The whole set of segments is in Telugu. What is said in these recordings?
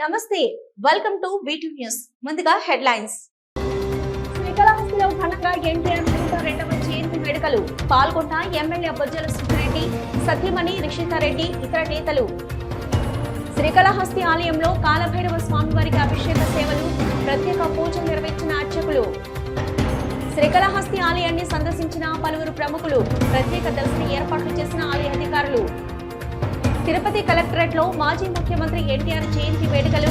నమస్తే, వెల్కమ్ టు వీటి న్యూస్. ముందుగా హెడ్లైన్స్. శ్రీకాళహస్తిలో ఘనంగా ఎన్టీఆర్ 102వ జయంతి వేడుకలు. పాల్గొన్న ఎమ్మెల్యే బొజ్జల సుబ్బారెడ్డి, సత్యమణి రిషితారెడ్డి, ఇతర నేతలు. శ్రీకాళహస్తి ఆలయంలో కాలభైరవ స్వామివారికి అభిషేక సేవలు, ప్రత్యేక పూజలు నిర్వహించిన అర్చకులు. శ్రీకాళహస్తి ఆలయాన్ని సందర్శించిన పలువురు ప్రముఖులు, ప్రత్యేక దర్శన ఏర్పాట్లు చేసిన ఆలయ అధికారులు. తిరుపతి కలెక్టరేట్ లో మాజీ ముఖ్యమంత్రి ఎన్టీఆర్ జయంతి వేడుకలు.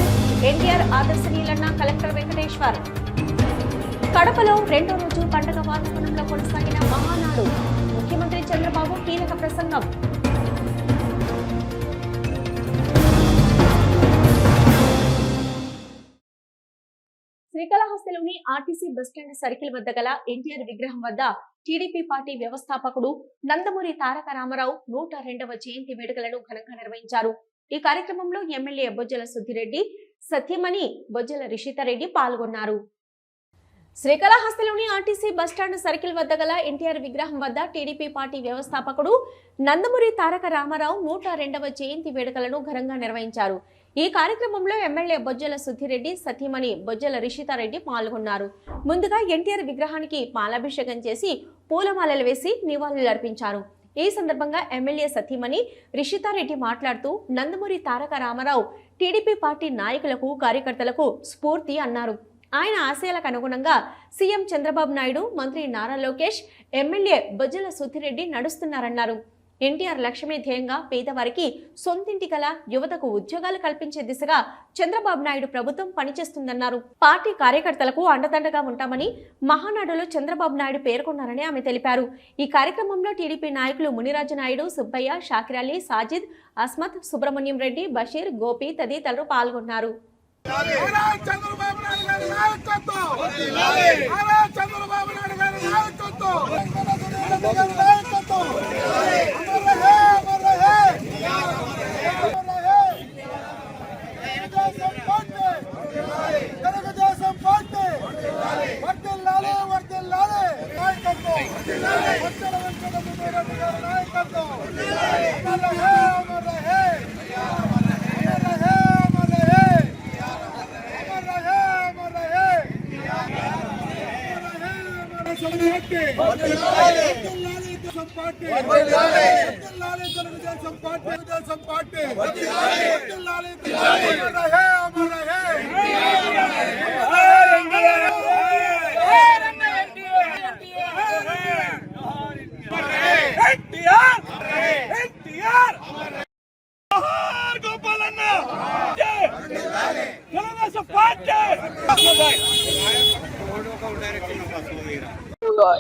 ఎన్టీఆర్ ఆదర్శనీయులన్న కలెక్టర్ వెంకటేశ్వర్. కడపలో రెండో రోజు పండుగ వాతావరణంలో కొనసాగిన మహానాడు. ముఖ్యమంత్రి చంద్రబాబు కీలక ప్రసంగం. శ్రీకాళహస్తిలోని ఆర్టీసీ బస్టాండ్ సర్కిల్ వద్ద గల ఎన్టీఆర్ విగ్రహం వద్ద టీడీపీ పార్టీ వ్యవస్థాపకుడు నందమూరి తారక రామారావు 102వ జయంతి వేడుకలను ఘనంగా నిర్వహించారు. ఈ కార్యక్రమంలో ఎమ్మెల్యే బొజ్జల సుబ్బారెడ్డి, సత్యమణి, బొజ్జల రిషితారెడ్డి పాల్గొన్నారు. శ్రీకాళహస్తిలోని ఆర్టీసీ బస్టాండ్ సర్కిల్ వద్ద గల ఎన్టీఆర్ విగ్రహం వద్ద టీడీపీ పార్టీ వ్యవస్థాపకుడు నందమూరి తారక రామారావు 102వ జయంతి వేడుకలను ఘనంగా నిర్వహించారు. ఈ కార్యక్రమంలో ఎమ్మెల్యే బొజ్జల సుబ్బారెడ్డి, సతీమణి బొజ్జల రిషితారెడ్డి పాల్గొన్నారు. ముందుగా ఎన్టీఆర్ విగ్రహానికి పాలాభిషేకం చేసి పూలమాలలు వేసి నివాళులర్పించారు. ఈ సందర్భంగా ఎమ్మెల్యే సతీమణి రిషితారెడ్డి మాట్లాడుతూ నందమూరి తారక రామారావు టీడీపీ పార్టీ నాయకులకు, కార్యకర్తలకు స్ఫూర్తి అన్నారు. ఆయన ఆశయాలకు అనుగుణంగా సీఎం చంద్రబాబు నాయుడు, మంత్రి నారా లోకేష్, ఎమ్మెల్యే బొజ్జల సుబ్బారెడ్డి నడుస్తున్నారన్నారు. ఎన్టీఆర్ లక్ష్యమే ధ్యేయంగా పేదవారికి సొంతింటి కల యువతకు ఉద్యోగాలు కల్పించే దిశగా చంద్రబాబు నాయుడు ప్రభుత్వం పనిచేస్తుందన్నారు. పార్టీ కార్యకర్తలకు అండదండగా ఉంటామని మహానాడులో చంద్రబాబు నాయుడు పేర్కొన్నారని ఆమె తెలిపారు. ఈ కార్యక్రమంలో టీడీపీ నాయకులు మునిరాజు నాయుడు, సుబ్బయ్య, షాకిరాలి, సాజిద్, అస్మత్, సుబ్రహ్మణ్యం రెడ్డి, బషీర్, గోపి తదితరులు పాల్గొన్నారు.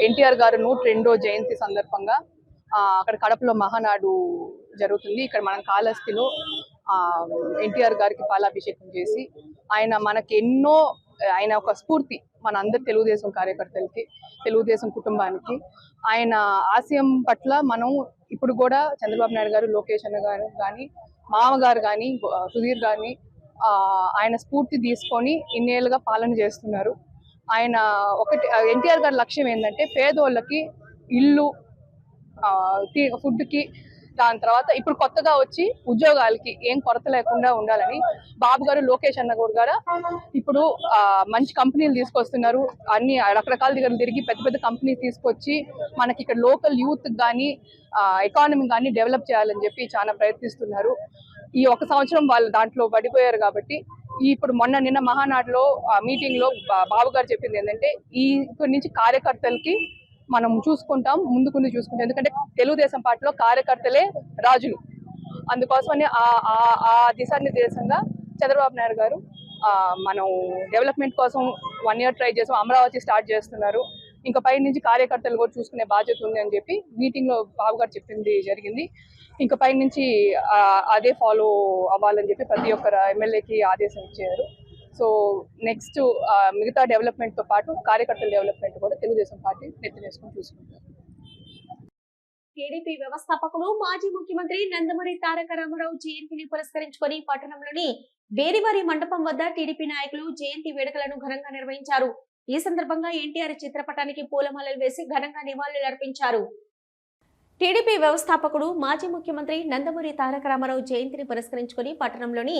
ఎన్టీఆర్ గారు 102వ జయంతి సందర్భంగా అక్కడ కడపలో మహానాడు జరుగుతుంది. ఇక్కడ మనం కాళహస్తిలో ఎన్టీఆర్ గారికి పాలాభిషేకం చేసి ఆయన ఒక స్ఫూర్తి మన అందరి తెలుగుదేశం కార్యకర్తలకి, తెలుగుదేశం కుటుంబానికి. ఆయన ఆశయం పట్ల మనం ఇప్పుడు కూడా చంద్రబాబు నాయుడు గారు, లోకేష్ అన్న గారు కానీ, మామగారు కానీ, సుధీర్ గారిని ఆయన స్ఫూర్తి తీసుకొని ఇన్నేళ్ళుగా పాలన చేస్తున్నారు. ఆయన ఎన్టీఆర్ గారి లక్ష్యం ఏంటంటే పేదోళ్ళకి ఇల్లు, ఫుడ్కి, దాని తర్వాత ఇప్పుడు కొత్తగా వచ్చి ఉద్యోగాలకి ఏం కొరత లేకుండా ఉండాలని బాబు గారు, లోకేష్ అన్న కూడా ఇప్పుడు మంచి కంపెనీలు తీసుకొస్తున్నారు. అన్ని రకరకాల దగ్గర తిరిగి పెద్ద పెద్ద కంపెనీ తీసుకొచ్చి మనకి ఇక్కడ లోకల్ యూత్ కానీ, ఎకానమీ కానీ డెవలప్ చేయాలని చెప్పి చాలా ప్రయత్నిస్తున్నారు. ఈ ఒక సంవత్సరం వాళ్ళు దాంట్లో పడిపోయారు కాబట్టి ఇప్పుడు నిన్న మహానాడులో మీటింగ్ లో బాబు గారు చెప్పింది ఏంటంటే ఇక్కడి నుంచి కార్యకర్తలకి మనం చూసుకుంటాం, ముందుకుంది చూసుకుంటాం. ఎందుకంటే తెలుగుదేశం పార్టీలో కార్యకర్తలే రాజులు. అందుకోసమని ఆ దిశానిర్దేశంగా చంద్రబాబు నాయుడు గారు మనం డెవలప్మెంట్ కోసం 1 year ట్రై చేసాం. అమరావతి స్టార్ట్ చేస్తున్నారు. ఇంకా పై నుంచి కార్యకర్తలు కూడా చూసుకునే బాధ్యత ఉంది అని చెప్పి మీటింగ్ లో బాబు గారు చెప్పింది జరిగింది. ఇంకా పై నుంచి అదే ఫాలో అవ్వాలని చెప్పి ప్రతి ఒక్కరు ఎమ్మెల్యేకి ఆదేశం ఇచ్చారు. సో నెక్స్ట్ మిగతా డెవలప్మెంట్ తో పాటు కార్యకర్తల డెవలప్మెంట్ కూడా తెలుగుదేశం పార్టీ నెత్తినేసుకొని చూసుకుంటారు. టీడీపీ వ్యవస్థాపకుడు, మాజీ ముఖ్యమంత్రి నందమూరి తారక రామారావు జయంతిని పురస్కరించుకొని పట్టణంలోని బేరివారి మండపం వద్ద టీడీపీ నాయకులు జయంతి వేడుకలను ఘనంగా నిర్వహించారు. ఈ సందర్భంగా ఎన్టీఆర్ చిత్రపటానికి పూలమాలలు వేసి ఘనంగా నివాళులర్పించారు. టీడీపీ వ్యవస్థాపకుడు మాజీ ముఖ్యమంత్రి నందమూరి తారక రామారావు జయంతిని పురస్కరించుకుని పట్టణంలోని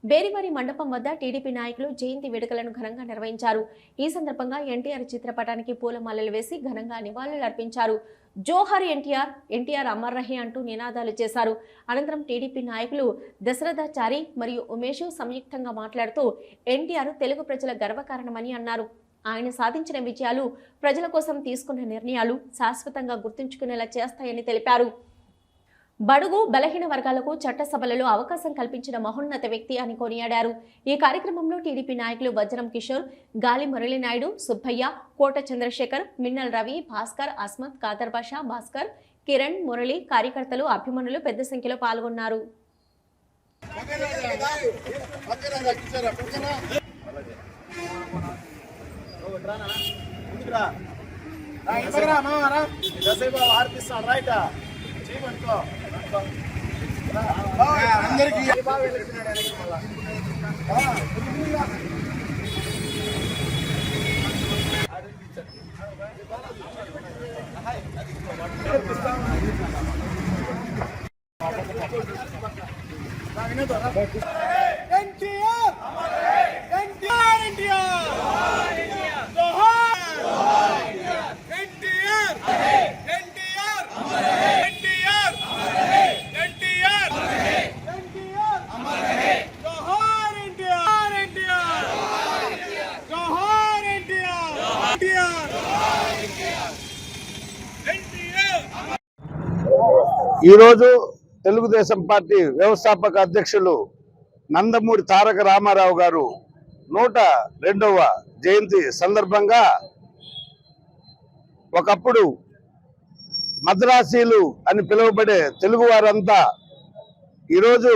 బేరివారి మండపం వద్ద టీడీపీ నాయకులు జయంతి వేడుకలను ఘనంగా నిర్వహించారు. ఈ సందర్భంగా ఎన్టీఆర్ చిత్రపటానికి పూలమాలలు వేసి ఘనంగా నివాళులర్పించారు. జోహార్ ఎన్టీఆర్, ఎన్టీఆర్ అమర్ రహే అంటూ నినాదాలు చేశారు. అనంతరం టీడీపీ నాయకులు దశరథాచారి మరియు ఉమేష్ సంయుక్తంగా మాట్లాడుతూ ఎన్టీఆర్ తెలుగు ప్రజల గర్వకారణమని అన్నారు. ఆయన సాధించిన విజయాలు, ప్రజల కోసం తీసుకున్న నిర్ణయాలు శాశ్వతంగా గుర్తుంచుకునేలా చేస్తాయని తెలిపారు. బడుగు బలహీన వర్గాలకు చట్టసభలలో అవకాశం కల్పించిన మహోన్నత వ్యక్తి అని కొనియాడారు. ఈ కార్యక్రమంలో టీడీపీ నాయకులు వజ్రం కిషోర్, గాలి మురళీనాయుడు, సుబ్బయ్య, కోట చంద్రశేఖర్, మిన్నల్ రవి, భాస్కర్, అస్మత్, ఖాదర్ బాషా, భాస్కర్, కిరణ్, మురళి, కార్యకర్తలు, అభిమానులు పెద్ద సంఖ్యలో పాల్గొన్నారు. ఈరోజు తెలుగుదేశం పార్టీ వ్యవస్థాపక అధ్యక్షులు నందమూరి తారక రామారావు గారు 102వ జయంతి సందర్భంగా ఒకప్పుడు మద్రాసీలు అని పిలువబడే తెలుగు వారంతా ఈరోజు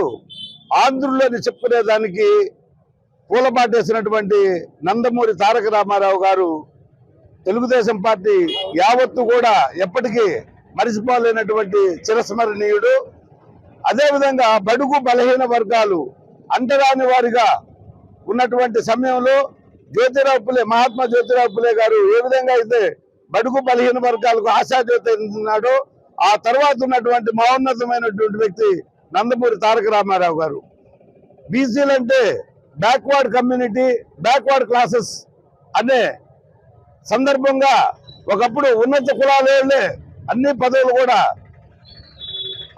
ఆంధ్రులని చెప్పుకునేదానికి పూలబాటేసినటువంటి నందమూరి తారక రామారావు గారు తెలుగుదేశం పార్టీ యావత్తు కూడా ఎప్పటికీ మరిచిపోలేనటువంటి చిరస్మరణీయుడు. అదేవిధంగా బడుగు బలహీన వర్గాలు అంటరాని వారిగా ఉన్నటువంటి సమయంలో జ్యోతిరావు పులే, మహాత్మా జ్యోతిరావు పులే గారు ఏ విధంగా అయితే బడుగు బలహీన వర్గాలకు ఆశాజ్యోతి ఉన్నాడో ఆ తర్వాత ఉన్నటువంటి మహోన్నతమైనటువంటి వ్యక్తి నందమూరి తారక రామారావు గారు. బీసీలంటే బ్యాక్వర్డ్ కమ్యూనిటీ, బ్యాక్వర్డ్ క్లాసెస్ అనే సందర్భంగా ఒకప్పుడు ఉన్నత కులాలే అన్ని పదవులు కూడా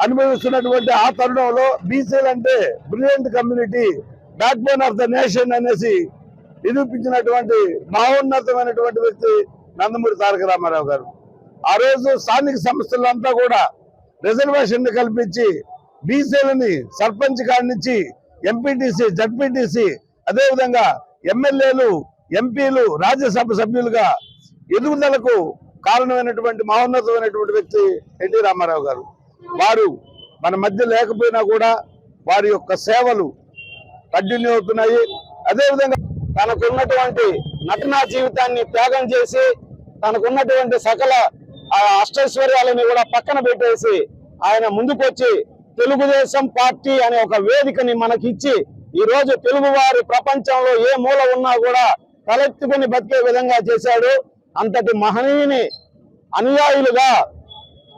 అనుభవిస్తున్నటువంటి ఆ తరుణంలో బీసీలు అంటే brilliant community, back bone of the nation అనేసి నిరూపించినటువంటి మహోన్నతమైనటువంటి వ్యక్తి నందమూరి తారక రామారావు గారు. ఆ రోజు స్థానిక సంస్థలంతా కూడా రిజర్వేషన్ కల్పించి బీసీలని సర్పంచ్ కాడి నుంచి ఎంపీటీసీ, జడ్పీటీసీ, అదేవిధంగా ఎమ్మెల్యేలు, ఎంపీలు, రాజ్యసభ సభ్యులుగా ఎదుగుదలకు కారణమైనటువంటి మహోన్నతమైనటువంటి వ్యక్తి ఎన్టీ రామారావు గారు. వారు మన మధ్య లేకపోయినా కూడా వారి యొక్క సేవలు కంటిన్యూ అవుతున్నాయి. అదేవిధంగా తనకున్నటువంటి నటనా జీవితాన్ని త్యాగం చేసి తనకున్నటువంటి సకల అష్టైశ్వర్యాలని కూడా పక్కన పెట్టేసి ఆయన ముందుకొచ్చి తెలుగుదేశం పార్టీ అనే ఒక వేదికని మనకిచ్చి ఈ రోజు తెలుగు వారి ప్రపంచంలో ఏ మూల ఉన్నా కూడా తలెత్తుకుని బతికే విధంగా చేశాడు. అంతటి మహనీయుని అనుయాయులుగా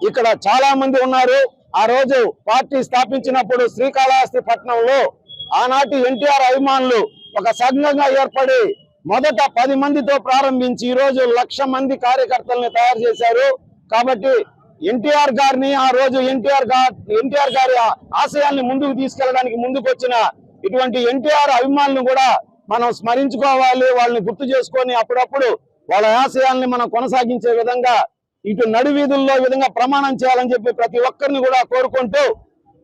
ఇక్కడ చాలా మంది ఉన్నారు. ఆ రోజు పార్టీ స్థాపించినప్పుడు శ్రీకాళహస్తి పట్టణంలో ఆనాటి ఎన్టీఆర్ అభిమానులు ఒక సంఘంగా ఏర్పడి మొదట 10 మందితో ప్రారంభించి ఈ రోజు 1,00,000 మంది కార్యకర్తల్ని తయారు చేశారు. కాబట్టి ఎన్టీఆర్ గారిని ఆ రోజు ఎన్టీఆర్ గారి ఆశయాల్ని ముందుకు తీసుకెళ్ళడానికి ముందుకొచ్చిన ఇటువంటి ఎన్టీఆర్ అభిమానులను కూడా మనం స్మరించుకోవాలి. వాళ్ళని గుర్తు చేసుకొని అప్పుడప్పుడు వాళ్ళ ఆశయాల్ని మనం కొనసాగించే విధంగా ఇటు నడి వీధుల్లో ఈ విధంగా ప్రమాణం చేయాలని చెప్పి ప్రతి ఒక్కరిని కూడా కోరుకుంటూ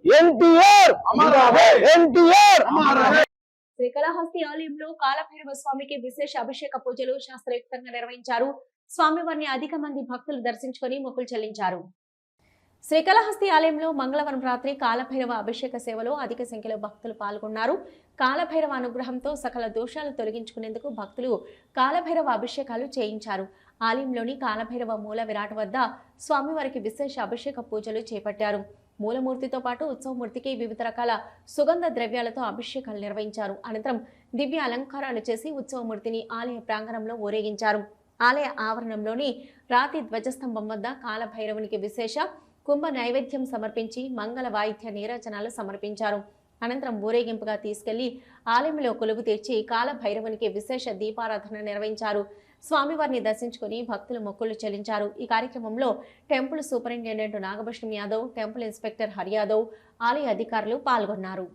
ఎన్టీఆర్ ఎన్టీఆర్. శ్రీకాళహస్తి ఆలయంలో కాలభైరవ స్వామికి విశేష అభిషేక పూజలు శాస్త్రయుక్తంగా నిర్వహించారు. స్వామివారిని అధిక మంది భక్తులు దర్శించుకొని మొక్కులు చెల్లించారు. శ్రీకాళహస్తి ఆలయంలో మంగళవారం రాత్రి కాలభైరవ అభిషేక సేవలో అధిక సంఖ్యలో భక్తులు పాల్గొన్నారు. కాలభైరవ అనుగ్రహంతో సకల దోషాలు తొలగించుకునేందుకు భక్తులు కాలభైరవ అభిషేకాలు చేయించారు. ఆలయంలోని కాలభైరవ మూల విరాట్ వద్ద స్వామివారికి విశేష అభిషేక పూజలు చేపట్టారు. మూలమూర్తితో పాటు ఉత్సవమూర్తికి వివిధ రకాల సుగంధ ద్రవ్యాలతో అభిషేకాలు నిర్వహించారు. అనంతరం దివ్య అలంకారాలు చేసి ఉత్సవమూర్తిని ఆలయ ప్రాంగణంలో ఊరేగించారు. ఆలయ ఆవరణంలోని రాతి ధ్వజస్తంభం వద్ద కాలభైరవునికి విశేష కుంభ నైవేద్యం సమర్పించి మంగళ వాయిద్య నీరాజనాలు సమర్పించారు. అనంతరం ఊరేగింపుగా తీసుకెళ్లి ఆలయంలో కొలువు తీర్చి కాలభైరవునికి విశేష దీపారాధన నిర్వహించారు. స్వామివారిని దర్శించుకుని భక్తులు మొక్కులు చెల్లించారు. ఈ కార్యక్రమంలో temple superintendent Nagabhushanam Yadav, temple inspector Hari Yadav, ఆలయ అధికారులు పాల్గొన్నారు.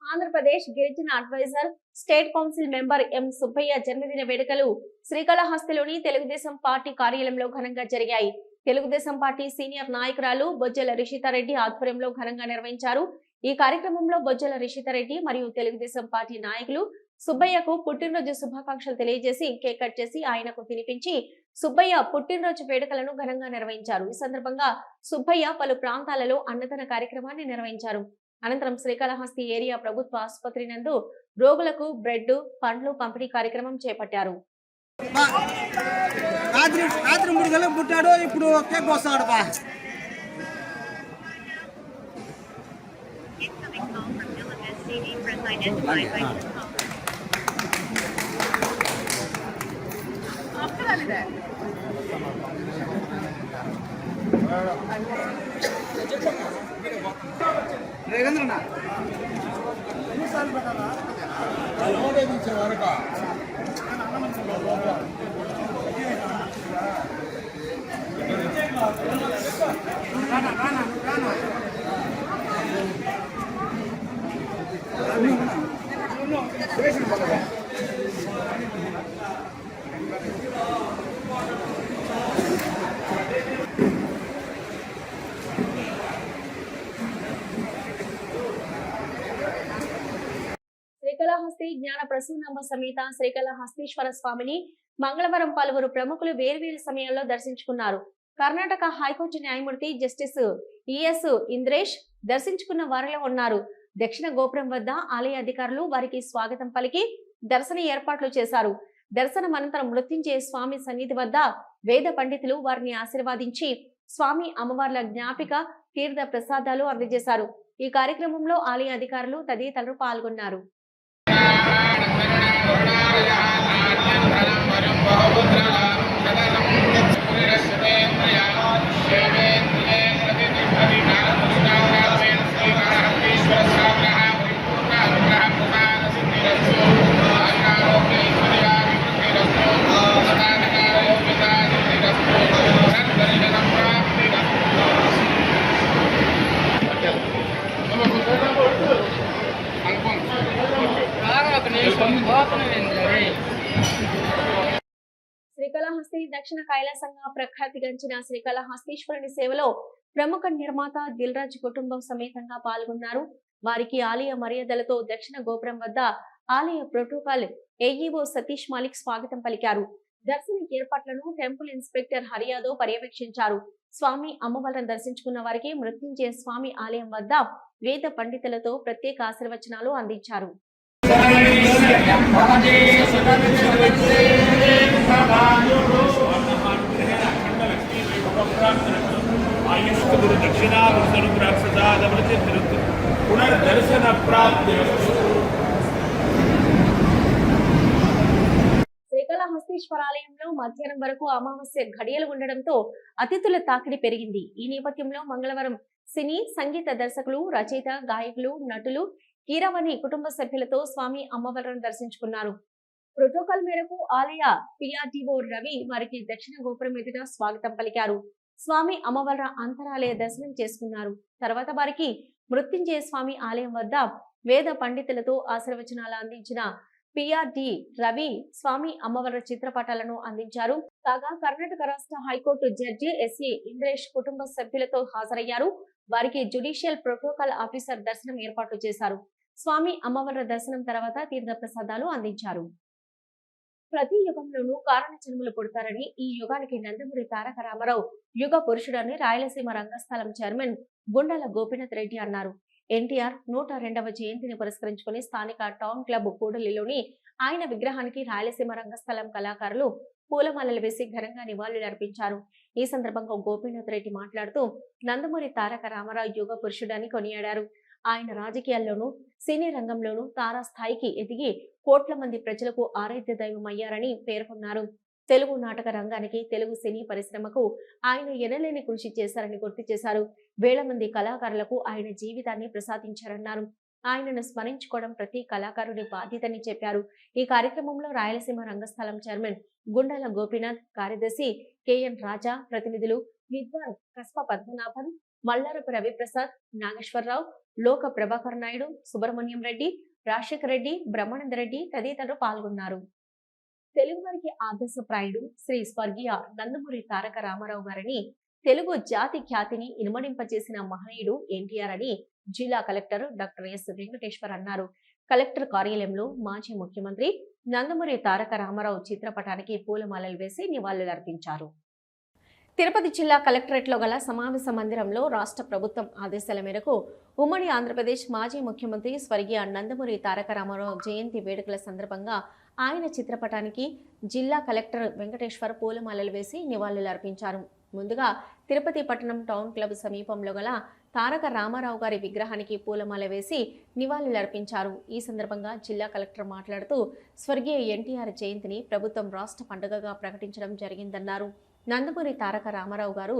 ఆంధ్రప్రదేశ్ గిరిజన adviser, state council member M Subbaiah జన్మదిన వేడుకలు శ్రీకాళహస్తిలోని తెలుగుదేశం పార్టీ కార్యాలయంలో ఘనంగా జరిగాయి. తెలుగుదేశం పార్టీ సీనియర్ నాయకురాలు బొజ్జల రిషితారెడ్డి ఆధ్వర్యంలో ఘనంగా నిర్వహించారు. ఈ కార్యక్రమంలో బొజ్జల రిషితారెడ్డి మరియు తెలుగుదేశం పార్టీ నాయకులు సుబ్బయ్యకు పుట్టినరోజు శుభాకాంక్షలు తెలియజేసి కేక్ కట్ చేసి ఆయనకు తినిపించి సుబ్బయ్య పుట్టినరోజు వేడుకలను ఘనంగా నిర్వహించారు. ఈ సందర్భంగా సుబ్బయ్య పలు ప్రాంతాలలో అన్నదాన కార్యక్రమాన్ని నిర్వహించారు. అనంతరం శ్రీకాళహస్తి ఏరియా ప్రభుత్వ ఆసుపత్రి నందు రోగులకు బ్రెడ్, పండ్లు పంపిణీ కార్యక్రమం చేపట్టారు. రాత్రి 3 గంటలకు పుట్టాడు, ఇప్పుడు కేక్ వస్తాడు. రేగంద్రనా శ్రీకాళహస్తి జ్ఞాన ప్రసూనాంబ సమేత శ్రీకాళహస్తీశ్వర స్వామిని మంగళవారం పలువురు ప్రముఖులు వేర్వేరు సమయాల్లో దర్శించుకున్నారు. కర్ణాటక హైకోర్టు న్యాయమూర్తి జస్టిస్ ఈఎస్ ఇంద్రేష్ దర్శించుకున్న వారిలో ఉన్నారు. దక్షిణ గోపురం వద్ద ఆలయ అధికారులు వారికి స్వాగతం పలికి దర్శన ఏర్పాట్లు చేశారు. దర్శనం అనంతరం మృత్యుంజయ స్వామి సన్నిధి వద్ద వేద పండితులు వారిని ఆశీర్వాదించి స్వామి అమ్మవార్ల జ్ఞాపిక తీర్థ ప్రసాదాలు అందజేశారు. ఈ కార్యక్రమంలో ఆలయ అధికారులు తదితరులు పాల్గొన్నారు. శ్రీకాళహస్తి దక్షిణ కైలాసంగా ప్రఖ్యాతిగాంచిన శ్రీకాళహస్తీశ్వరుని సేవలో ప్రముఖ నిర్మాత దిల్ రాజు కుటుంబం సమేతంగా పాల్గొన్నారు. వారికి ఆలయ మర్యాదలతో దక్షిణ గోపురం వద్ద ఆలయ ప్రోటోకాల్ ఏఈఓ సతీష్ మాలిక్ స్వాగతం పలికారు. దర్శన ఏర్పాట్లను టెంపుల్ ఇన్స్పెక్టర్ హరి యాదవ్ పర్యవేక్షించారు. స్వామి అమ్మవారిని దర్శించుకున్న వారికి మృత్యుంజయ స్వామి ఆలయం వద్ద వేద పండితులతో ప్రత్యేక ఆశీర్వచనాలు అందించారు. శ్రీకాళహస్తీశ్వరాలయంలో మధ్యాహ్నం వరకు అమావాస్య ఘడియలు ఉండడంతో అతిథుల తాకిడి పెరిగింది. ఈ నేపథ్యంలో మంగళవారం సినీ సంగీత దర్శకులు, రచయిత, గాయకులు, నటులు, కీరవాణి కుటుంబ సభ్యులతో స్వామి అమ్మవారిని దర్శించుకున్నారు. ప్రోటోకాల్ మేరకు ఆలయ పిఆర్టీఓ రవి వారికి దక్షిణ గోపురం ఎదుట స్వాగతం పలికారు. స్వామి అమ్మవారి అంతరాలయ దర్శనం చేసుకున్నారు. తర్వాత వారికి మృత్యుంజయ స్వామి ఆలయం వద్ద వేద పండితులతో ఆశీర్వచనాలు అందించిన పిఆర్డి రవి స్వామి అమ్మవారి చిత్రపటాలను అందించారు. కాగా కర్ణాటక రాష్ట్ర హైకోర్టు జడ్జి ఎస్ఏ ఇంద్రేష్ కుటుంబ సభ్యులతో హాజరయ్యారు. వారికి జ్యుడిషియల్ ప్రోటోకాల్ ఆఫీసర్ దర్శనం ఏర్పాటు చేశారు. స్వామి అమ్మవారి దర్శనం తర్వాత తీర్థ ప్రసాదాలు అందించారు. ప్రతి యుగంలోనూ కారణ జన్మలు పుడతారని, ఈ యుగానికి నందమూరి తారక రామారావు యుగ పురుషుడని రాయలసీమ రంగస్థలం చైర్మన్ గుండాల గోపీనాథ్ రెడ్డి అన్నారు. ఎన్టీఆర్ 102వ జయంతిని పురస్కరించుకుని స్థానిక టౌన్ క్లబ్ కూడలిలోని ఆయన విగ్రహానికి రాయలసీమ రంగస్థలం కళాకారులు పూలమాలలు వేసి ఘనంగా నివాళులు అర్పించారు. ఈ సందర్భంగా గోపీనాథ్ రెడ్డి మాట్లాడుతూ నందమూరి తారక రామారావు యుగ పురుషుడని కొనియాడారు. ఆయన రాజకీయాల్లోనూ సినీ రంగంలోనూ తారాస్థాయికి ఎదిగి కోట్ల మంది ప్రజలకు ఆరాధ్య దైవం అయ్యారని పేర్కొన్నారు. తెలుగు నాటక రంగానికి, తెలుగు సినీ పరిశ్రమకు ఆయన ఎనలేని కృషి చేశారని గుర్తు చేశారు. వేల మంది కళాకారులకు ఆయన జీవితాన్ని ప్రసాదించారన్నారు. ఆయనను స్మరించుకోవడం ప్రతి కళాకారుడి బాధ్యతని చెప్పారు. ఈ కార్యక్రమంలో రాయలసీమ రంగస్థలం చైర్మన్ గుండాల గోపీనాథ్, కార్యదర్శి కెఎన్ రాజా, ప్రతినిధులు విద్వాన్ కస్ప పద్మనాభన్, మల్లారపు రవిప్రసాద్, నాగేశ్వరరావు, లోక ప్రభాకర్ నాయుడు, సుబ్రహ్మణ్యం రెడ్డి, రాజశేఖర్ రెడ్డి, బ్రహ్మానంద రెడ్డి తదితరులు పాల్గొన్నారు. తెలుగువారికి ఆదర్శప్రాయుడు శ్రీ స్వర్గీయ నందమూరి తారక రామారావు గారని, తెలుగు జాతి ఖ్యాతిని ఇనుమడింపజేసిన మహనీయుడు ఎన్టీఆర్ అని జిల్లా కలెక్టర్ డాక్టర్ ఎస్ వెంకటేశ్వర్ అన్నారు. కలెక్టర్ కార్యాలయంలో మాజీ ముఖ్యమంత్రి నందమూరి తారక రామారావు చిత్రపటానికి పూలమాలలు వేసి నివాళులర్పించారు. తిరుపతి జిల్లా కలెక్టరేట్లో గల సమావేశ మందిరంలో రాష్ట్ర ప్రభుత్వం ఆదేశాల మేరకు ఉమ్మడి ఆంధ్రప్రదేశ్ మాజీ ముఖ్యమంత్రి స్వర్గీయ నందమూరి తారక రామారావు జయంతి వేడుకల సందర్భంగా ఆయన చిత్రపటానికి జిల్లా కలెక్టర్ వెంకటేశ్వర్ పూలమాలలు వేసి నివాళులర్పించారు. ముందుగా తిరుపతి పట్టణం టౌన్ క్లబ్ సమీపంలో గల తారక రామారావు గారి విగ్రహానికి పూలమాల వేసి నివాళులర్పించారు. ఈ సందర్భంగా జిల్లా కలెక్టర్ మాట్లాడుతూ స్వర్గీయ ఎన్టీఆర్ జయంతిని ప్రభుత్వం రాష్ట్ర పండుగగా ప్రకటించడం జరిగిందన్నారు. నందమూరి తారక రామారావు గారు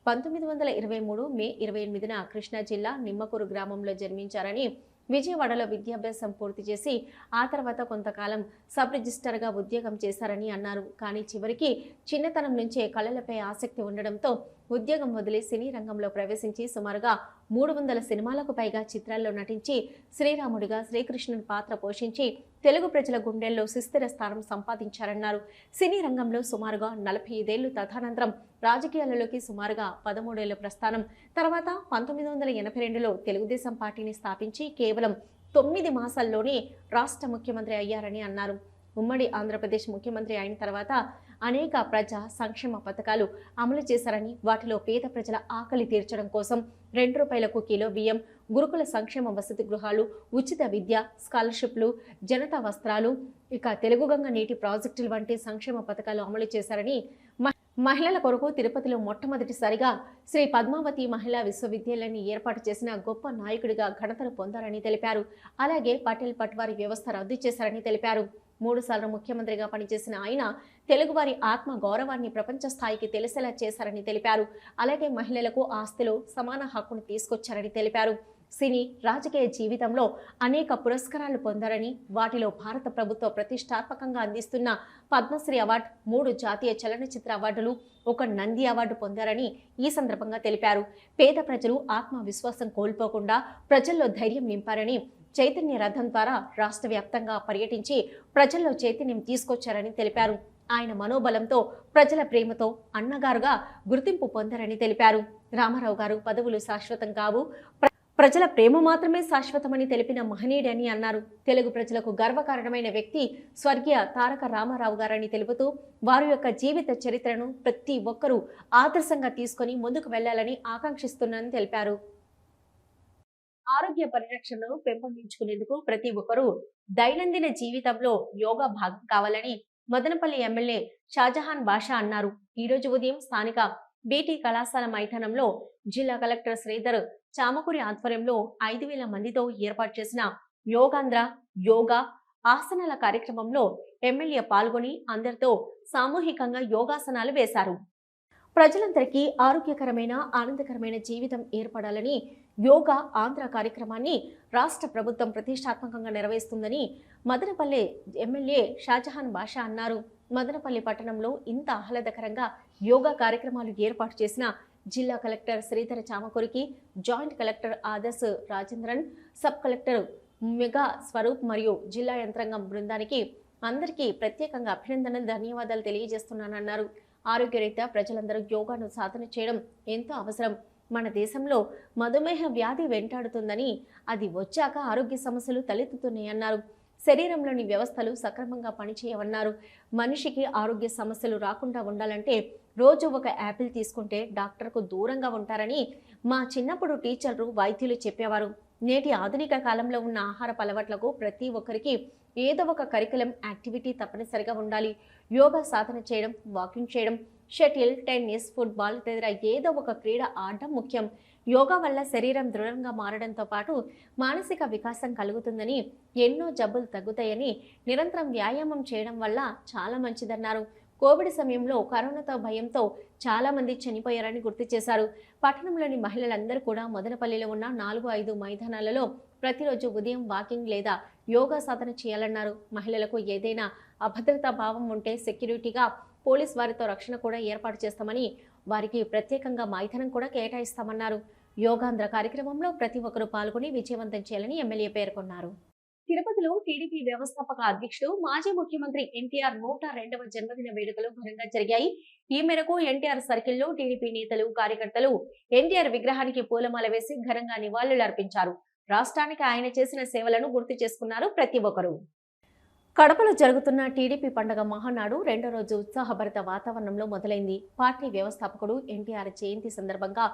1923 మే 28న కృష్ణా జిల్లా నిమ్మకూరు గ్రామంలో జన్మించారని, విజయవాడలో విద్యాభ్యాసం పూర్తి చేసి ఆ తర్వాత కొంతకాలం సబ్ రిజిస్టర్గా ఉద్యోగం చేశారని అన్నారు. కానీ చివరికి చిన్నతనం నుంచే కళలపై ఆసక్తి ఉండడంతో ఉద్యోగం వదిలి సినీ రంగంలో ప్రవేశించి సుమారుగా 300 సినిమాలకు పైగా చిత్రాల్లో నటించి శ్రీరాముడిగా శ్రీకృష్ణుని పాత్ర పోషించి తెలుగు ప్రజల గుండెల్లో సుస్థిర స్థానం సంపాదించారన్నారు. సినీ రంగంలో సుమారుగా 45 ఏళ్లు, తదనంతరం రాజకీయాలలోకి సుమారుగా 13 ఏళ్ల ప్రస్థానం, తర్వాత 1982లో తెలుగుదేశం పార్టీని స్థాపించి కేవలం 9 మాసాల్లోనే రాష్ట్ర ముఖ్యమంత్రి అయ్యారని అన్నారు. ఉమ్మడి ఆంధ్రప్రదేశ్ ముఖ్యమంత్రి అయిన తర్వాత అనేక ప్రజా సంక్షేమ పథకాలు అమలు చేశారని, వాటిలో పేద ప్రజల ఆకలి తీర్చడం కోసం 2 రూపాయలకు కిలో బియ్యం, గురుకుల సంక్షేమ వసతి గృహాలు, ఉచిత విద్య, స్కాలర్షిప్లు, జనతా వస్త్రాలు, ఇక తెలుగుగంగ నీటి ప్రాజెక్టులు వంటి సంక్షేమ పథకాలు అమలు చేశారని, మహిళల కొరకు తిరుపతిలో మొట్టమొదటిసారిగా శ్రీ పద్మావతి మహిళా విశ్వవిద్యాలయాన్ని ఏర్పాటు చేసిన గొప్ప నాయకుడిగా ఘనతను పొందారని తెలిపారు. అలాగే పటేల్ పట్వారీ వ్యవస్థ రద్దు చేశారని తెలిపారు. 3 సార్లు ముఖ్యమంత్రిగా పనిచేసిన ఆయన తెలుగువారి ఆత్మ గౌరవాన్ని ప్రపంచ స్థాయికి తెలిసేలా చేశారని తెలిపారు. అలాగే మహిళలకు ఆస్తిలో సమాన హక్కును తీసుకొచ్చారని తెలిపారు. సినీ రాజకీయ జీవితంలో అనేక పురస్కారాలు పొందారని, వాటిలో భారత ప్రభుత్వ ప్రతిష్టాత్మకంగా అందిస్తున్న పద్మశ్రీ అవార్డు, 3 జాతీయ చలనచిత్ర అవార్డులు, 1 నంది అవార్డు పొందారని ఈ సందర్భంగా తెలిపారు. పేద ప్రజలు ఆత్మవిశ్వాసం కోల్పోకుండా ప్రజల్లో ధైర్యం నింపారని, చైతన్య రథం ద్వారా రాష్ట్ర వ్యాప్తంగా పర్యటించి ప్రజల్లో చైతన్యం తీసుకొచ్చారని తెలిపారు. ఆయన మనోబలంతో, ప్రజల ప్రేమతో అన్నగారుగా గుర్తింపు పొందారని తెలిపారు. రామారావు గారు పదవులు శాశ్వతం కావు, ప్రజల ప్రేమ మాత్రమే శాశ్వతమని తెలిపిన మహనీయుడని అన్నారు. తెలుగు ప్రజలకు గర్వకారణమైన వ్యక్తి స్వర్గీయ తారక రామారావు గారని తెలుపుతూ వారి యొక్క జీవిత చరిత్రను ప్రతి ఒక్కరూ ఆదర్శంగా తీసుకొని ముందుకు వెళ్లాలని ఆకాంక్షిస్తున్నానని తెలిపారు. ఆరోగ్య పరిరక్షణను పెంపొందించుకునేందుకు ప్రతి ఒక్కరూ దైనందిన జీవితంలో యోగా భాగం కావాలని మదనపల్లి ఎమ్మెల్యే షాజహాన్ బాషా అన్నారు. ఈ రోజు ఉదయం స్థానిక బీటీ కళాశాల మైదానంలో జిల్లా కలెక్టర్ శ్రీధర్ చామకూరి ఆధ్వర్యంలో 5,000 మందితో ఏర్పాటు చేసిన యోగాంధ్ర యోగా ఆసనాల కార్యక్రమంలో ఎమ్మెల్యే పాల్గొని అందరితో సామూహికంగా యోగాసనాలు వేశారు. ప్రజలందరికీ ఆరోగ్యకరమైన, ఆనందకరమైన జీవితం ఏర్పడాలని యోగా ఆంధ్ర కార్యక్రమాన్ని రాష్ట్ర ప్రభుత్వం ప్రతిష్టాత్మకంగా నిర్వహిస్తుందని మదనపల్లి ఎమ్మెల్యే షాజహాన్ బాషా అన్నారు. మదనపల్లి పట్టణంలో ఇంత ఆహ్లాదకరంగా యోగా కార్యక్రమాలు ఏర్పాటు చేసిన జిల్లా కలెక్టర్ శ్రీధర చామకూరికి, joint collector Adarsh Rajendran, sub collector Megha Swaroop మరియు జిల్లా యంత్రాంగం బృందానికి అందరికీ ప్రత్యేకంగా అభినందనలు, ధన్యవాదాలు తెలియజేస్తున్నానన్నారు. ఆరోగ్యరీత్యా ప్రజలందరూ యోగాను సాధన చేయడం ఎంతో అవసరం. మన దేశంలో మధుమేహ వ్యాధి వెంటాడుతుందని, అది వచ్చాక ఆరోగ్య సమస్యలు తలెత్తుతున్నాయన్నారు. శరీరంలోని వ్యవస్థలు సక్రమంగా పనిచేయవన్నారు. మనిషికి ఆరోగ్య సమస్యలు రాకుండా ఉండాలంటే రోజు ఒక యాపిల్ తీసుకుంటే డాక్టర్కు దూరంగా ఉంటారని మా చిన్నప్పుడు టీచర్లు, వైద్యులు చెప్పేవారు. నేటి ఆధునిక కాలంలో ఉన్న ఆహారపు అలవాట్లకు ప్రతి ఒక్కరికి ఏదో ఒక కరికులం యాక్టివిటీ తప్పనిసరిగా ఉండాలి. యోగా సాధన చేయడం, వాకింగ్ చేయడం, షటిల్, టెన్నిస్, ఫుట్బాల్ తదితర ఏదో ఒక క్రీడ ఆడడం ముఖ్యం. యోగా వల్ల శరీరం దృఢంగా మారడంతో పాటు మానసిక వికాసం కలుగుతుందని, ఎన్నో జబ్బులు తగ్గుతాయని, నిరంతరం వ్యాయామం చేయడం వల్ల చాలా మంచిదన్నారు. కోవిడ్ సమయంలో కరోనాతో భయంతో చాలా మంది చనిపోయారని గుర్తు చేశారు. పట్టణంలోని మహిళలందరూ కూడా మదనపల్లిలో ఉన్న 4-5 మైదానాలలో ప్రతిరోజు ఉదయం వాకింగ్ లేదా యోగా సాధన చేయాలన్నారు. మహిళలకు ఏదైనా అభద్రతా భావం ఉంటే సెక్యూరిటీగా పోలీస్ వారితో రక్షణ కూడా ఏర్పాటు చేస్తామని, వారికి ప్రత్యేకంగా మైదానం కూడా కేటాయిస్తామన్నారు. యోగాంధ్ర కార్యక్రమంలో ప్రతి ఒక్కరూ పాల్గొని విజయవంతం చేయాలని ఎమ్మెల్యే పేర్కొన్నారు. తిరుపతిలో టీడీపీ వ్యవస్థాపక అధ్యక్షుడు మాజీ ముఖ్యమంత్రి ఎన్టీఆర్ 102వ జన్మదిన వేడుకలు ఘనంగా జరిగాయి. ఈ మేరకు ఎన్టీఆర్ సర్కిల్లో టీడీపీ నేతలు, కార్యకర్తలు ఎన్టీఆర్ విగ్రహానికి పూలమాల వేసి ఘనంగా నివాళులర్పించారు. రాష్ట్రానికి ఆయన చేసిన సేవలను గుర్తు చేసుకున్నారు ప్రతి ఒక్కరూ. కడపలో జరుగుతున్న టీడీపీ పండుగ మహానాడు రెండో రోజు ఉత్సాహభరిత వాతావరణంలో మొదలైంది. పార్టీ వ్యవస్థాపకుడు ఎన్టీఆర్ జయంతి సందర్భంగా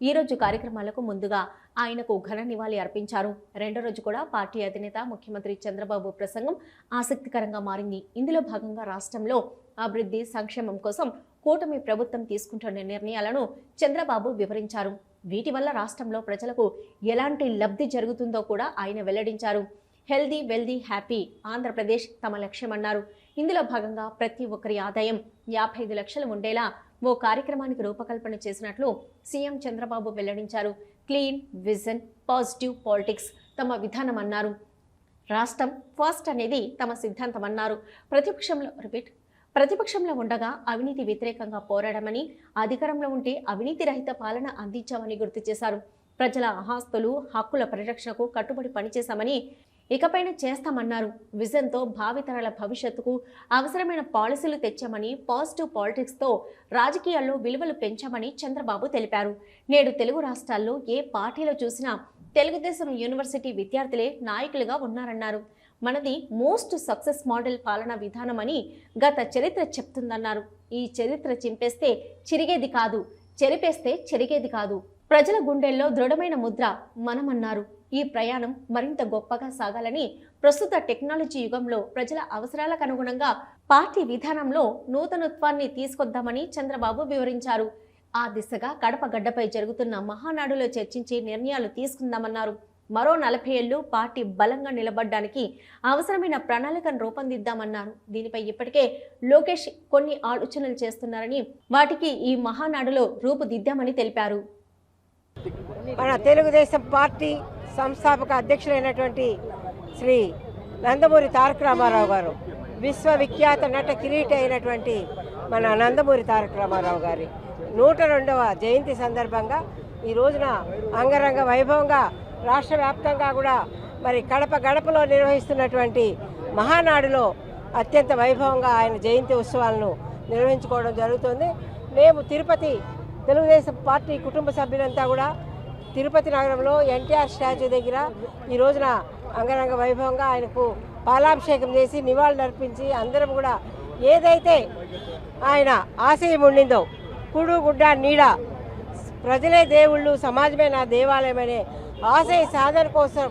ఈ రోజు కార్యక్రమాలకు ముందుగా ఆయనకు ఘన నివాళి అర్పించారు. రెండో రోజు కూడా పార్టీ అధినేత ముఖ్యమంత్రి చంద్రబాబు ప్రసంగం ఆసక్తికరంగా మారింది. ఇందులో భాగంగా రాష్ట్రంలో అభివృద్ధి, సంక్షేమం కోసం కూటమి ప్రభుత్వం తీసుకుంటున్న నిర్ణయాలను చంద్రబాబు వివరించారు. వీటి వల్ల రాష్ట్రంలో ప్రజలకు ఎలాంటి లబ్ధి జరుగుతుందో కూడా ఆయన వెల్లడించారు. హెల్దీ, వెల్దీ, హ్యాపీ ఆంధ్రప్రదేశ్ తమ లక్ష్యమన్నారు. ఇందులో భాగంగా ప్రతి ఒక్కరి ఆదాయం 55 లక్షలు ఉండేలా ఓ కార్యక్రమానికి రూపకల్పన చేసినట్లు సీఎం చంద్రబాబు వెల్లడించారు. క్లీన్ విజన్, పాజిటివ్ పాలిటిక్స్ తమ విధానమన్నారు. రాష్ట్రం ఫస్ట్ అనేది తమ సిద్ధాంతమన్నారు. ప్రతిపక్షంలో ఉండగా అవినీతి వ్యతిరేకంగా పోరాడమని, అధికారంలో ఉంటే అవినీతి రహిత పాలన అందించామని గుర్తు చేశారు. ప్రజల ఆస్తులు, హక్కుల పరిరక్షణకు కట్టుబడి పనిచేశామని, ఇకపైన చేస్తామన్నారు. విజన్తో భావితరాల భవిష్యత్తుకు అవసరమైన పాలసీలు తెచ్చామని, పాజిటివ్ పాలిటిక్స్తో రాజకీయాల్లో విలువలు పెంచామని చంద్రబాబు తెలిపారు. నేడు తెలుగు రాష్ట్రాల్లో ఏ పార్టీలో చూసినా తెలుగుదేశం యూనివర్సిటీ విద్యార్థులే నాయకులుగా ఉన్నారన్నారు. మనది మోస్ట్ సక్సెస్ మోడల్ పాలనా విధానమని గత చరిత్ర చెప్తుందన్నారు. ఈ చరిత్ర చింపేస్తే చిరిగేది కాదు, చెరిపేస్తే చెరిగేది కాదు. ప్రజల గుండెల్లో దృఢమైన ముద్ర మనమన్నారు. ఈ ప్రయాణం మరింత గొప్పగా సాగాలని, ప్రస్తుత టెక్నాలజీ యుగంలో ప్రజల అవసరాలకు అనుగుణంగా పార్టీ విధానంలో నూతనత్వాన్ని తీసుకొద్దామని చంద్రబాబు వివరించారు. ఆ దిశగా కడప గడ్డపై జరుగుతున్న మహానాడులో చర్చించి నిర్ణయాలు తీసుకుందామన్నారు. మరో 40 ఏళ్లు పార్టీ బలంగా నిలబడడానికి అవసరమైన ప్రణాళికను రూపొందిద్దామన్నారు. దీనిపై ఇప్పటికే లోకేష్ కొన్ని ఆలోచనలు చేస్తున్నారని, వాటికి ఈ మహానాడులో రూపుదిద్దామని తెలిపారు. మన తెలుగుదేశం పార్టీ సంస్థాపక అధ్యక్షులైనటువంటి శ్రీ నందమూరి తారక రామారావు గారు, విశ్వవిఖ్యాత నట కిరీటి అయినటువంటి మన నందమూరి తారక రామారావు గారి 102వ జయంతి సందర్భంగా ఈ రోజున అంగరంగ వైభవంగా రాష్ట్ర వ్యాప్తంగా కూడా మరి కడప గడపలో నిర్వహిస్తున్నటువంటి మహానాడులో అత్యంత వైభవంగా ఆయన జయంతి ఉత్సవాలను నిర్వహించుకోవడం జరుగుతుంది. మేము తిరుపతి తెలుగుదేశం పార్టీ కుటుంబ సభ్యులంతా కూడా తిరుపతి నగరంలో ఎన్టీఆర్ స్టాచ్యూ దగ్గర ఈ రోజున అంగరంగ వైభవంగా ఆయనకు పాలాభిషేకం చేసి నివాళులు అర్పించి అందరం కూడా ఏదైతే ఆయన ఆశయం ఉండిందో, కుడు గుడ్డ నీడ, ప్రజలే దేవుళ్ళు, సమాజమే నా దేవాలయం అనే ఆశయ సాధన కోసం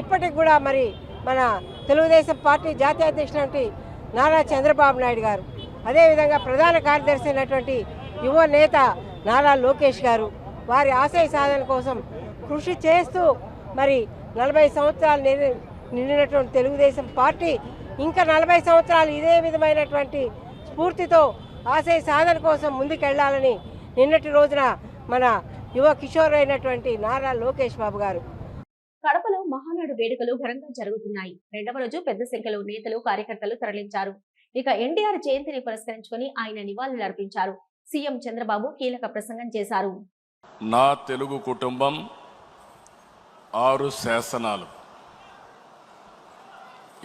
ఇప్పటికి కూడా మరి మన తెలుగుదేశం పార్టీ జాతీయ అధ్యక్షుడు నారా చంద్రబాబు నాయుడు గారు, అదేవిధంగా ప్రధాన కార్యదర్శి అయినటువంటి యువ నేత నారా లోకేష్ గారు వారి ఆశయ సాధన కోసం కృషి చేస్తూ మరి 40 సంవత్సరాలు నిండినటువంటి తెలుగుదేశం పార్టీ ఇంకా 40 సంవత్సరాలు ఇదే విధమైనటువంటి స్ఫూర్తితో ఆశయ సాధన కోసం ముందుకెళ్లాలని నిన్నటి రోజున మన యువ కిషోర్ అయినటువంటి నారా లోకేష్ బాబు గారు. కడపలో మహానాడు వేడుకలు ఘనంగా జరుగుతున్నాయి. రెండవ రోజు పెద్ద సంఖ్యలో నేతలు, కార్యకర్తలు తరలించారు. ఇక ఎన్టీఆర్ జయంతిని పురస్కరించుకొని ఆయన నివాళులు అర్పించారు. సీఎం చంద్రబాబు కీలక ప్రసంగం చేశారు. నా తెలుగు కుటుంబం 6 శాసనాలు.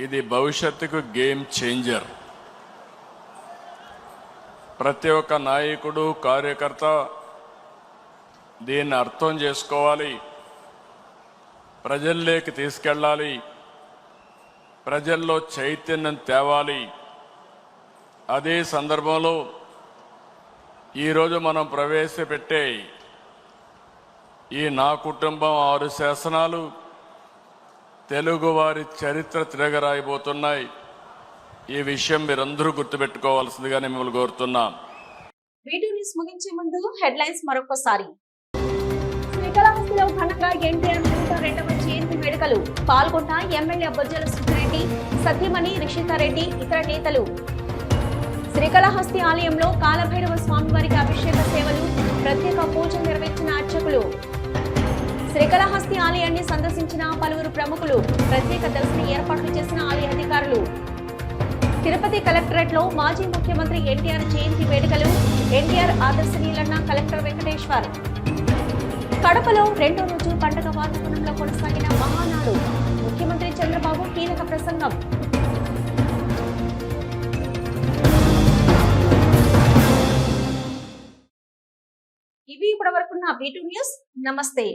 ఇది భవిష్యత్తుకు గేమ్ చేంజర్. ప్రతి ఒక్క నాయకుడు, కార్యకర్త దీన్ని అర్థం చేసుకోవాలి, ప్రజల్లోకి తీసుకెళ్ళాలి, ప్రజల్లో చైతన్యం తేవాలి. అదే సందర్భంలో ఈరోజు మనం ప్రవేశపెట్టే ఈ నా కుటుంబం 6 శాసనాలు తెలుగువారి చరిత్ర తిరగరాయబోతున్నాయి. ఈ విషయం మీరందరూ గుర్తుపెట్టుకోవాల్సిందిగా నేను మిమ్మల్ని కోరుతున్నాం. వీడియో న్యూస్ ముగించే ముందు హెడ్లైన్స్ మరొకసారి. శ్రీకాళహస్తిలో ఘనంగా ఎన్టీఆర్ 102వ జయంతి వేడుకలు. పాల్గొన్న ఎమ్మెల్యే బొజ్జల సుబ్బారెడ్డి, సత్యమణి రిషితారెడ్డి, ఇతర నేతలు. శ్రీకాళహస్తి ఆలయంలో కాలభైరవ స్వామివారికి అభిషేక సేవలు, ప్రత్యేక పూజలు నిర్వహించిన అర్చకులు. శ్రీకాళహస్తి ఆలయాన్ని సందర్శించిన పలువురు ప్రముఖులు, ప్రత్యేక దర్శన ఏర్పాట్లు చేసిన ఆలయ అధికారులు. తిరుపతి కలెక్టరేట్ లో మాజీ ముఖ్యమంత్రి ఎన్టీఆర్ జయంతి వేడుకలు. ఎన్టీఆర్ ఆదర్శనీయులన్న కలెక్టర్ వెంకటేశ్వర్. కడపలో రెండో రోజు పండుగ వాతావరణంలో కొనసాగిన మహానాడు. ముఖ్యమంత్రి చంద్రబాబు కీలక ప్రసంగం. ఇవి ఇప్పటివరకున్న B2 న్యూస్. నమస్తే.